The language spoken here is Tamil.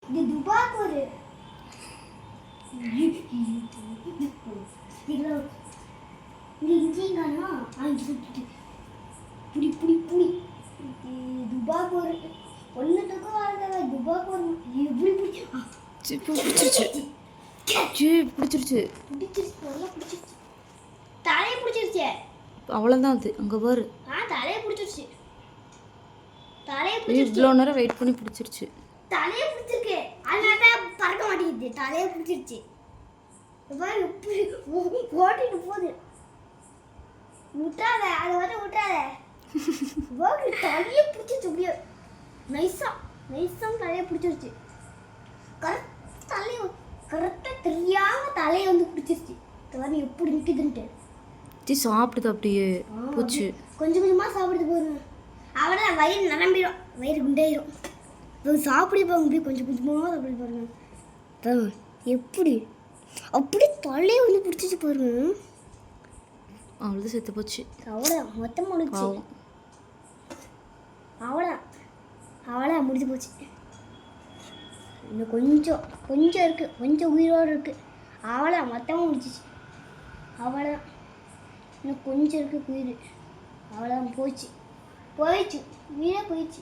இது துபாக்கு ஒரு இஞ்சிங்கானா புடி புடி புடி துபாக்கு ஒரு ஒன்றுத்துக்கும் வாழ்க்கை துபாக்கு ஒரு எப்படி பிடிச்சிருச்சு பிடிச்சிருச்சு நல்லா பிடிச்சிருச்சு தலையை பிடிச்சிருச்சு அவ்வளோதான் அது அங்கே பாரு தலையை பிடிச்சிருச்சு இவ்வளோ நேரம் வெயிட் பண்ணி பிடிச்சிருச்சு தலையை பிடிச்சிருக்கு அதனால பறக்க மாட்டேங்குது தலையை பிடிச்சிருச்சு எப்படி ஓட்டிட்டு போகுது விட்டாத அதை வந்து விட்டாத தலையை பிடிச்சிருச்சு அப்படியே நைஸாக தலையை பிடிச்சிருச்சு கரெக்டாக தெரியாம தலையை வந்து பிடிச்சிருச்சு வந்து எப்படி நிற்குதுன்ட்டு சாப்பிடுது அப்படியே போச்சு கொஞ்சம் கொஞ்சமாக சாப்பிடுது போதுங்க அவரை வயிறு நிரம்பிடும் வயிறு குண்டாயிரும் சாப்பிடி போங்க அப்படியே கொஞ்சம் கொஞ்சமாக சாப்பிடி பாருங்க எப்படி அப்படி தலையை வந்து பிடிச்சிச்சு பாருங்க அவ்வளோதான் செத்து போச்சு அவ்வளோதான் மொத்தம் முடிச்சு அவ்வளோதான் முடிஞ்சு போச்சு இன்னும் கொஞ்சம் இருக்குது கொஞ்சம் உயிரோடு இருக்குது அவ்வளோ மொத்தமாக முடிச்சிச்சு அவ்வளோதான் இன்னும் கொஞ்சம் இருக்குது உயிர் அவ்வளோதான் போயிடுச்சு உயிரே போயிடுச்சு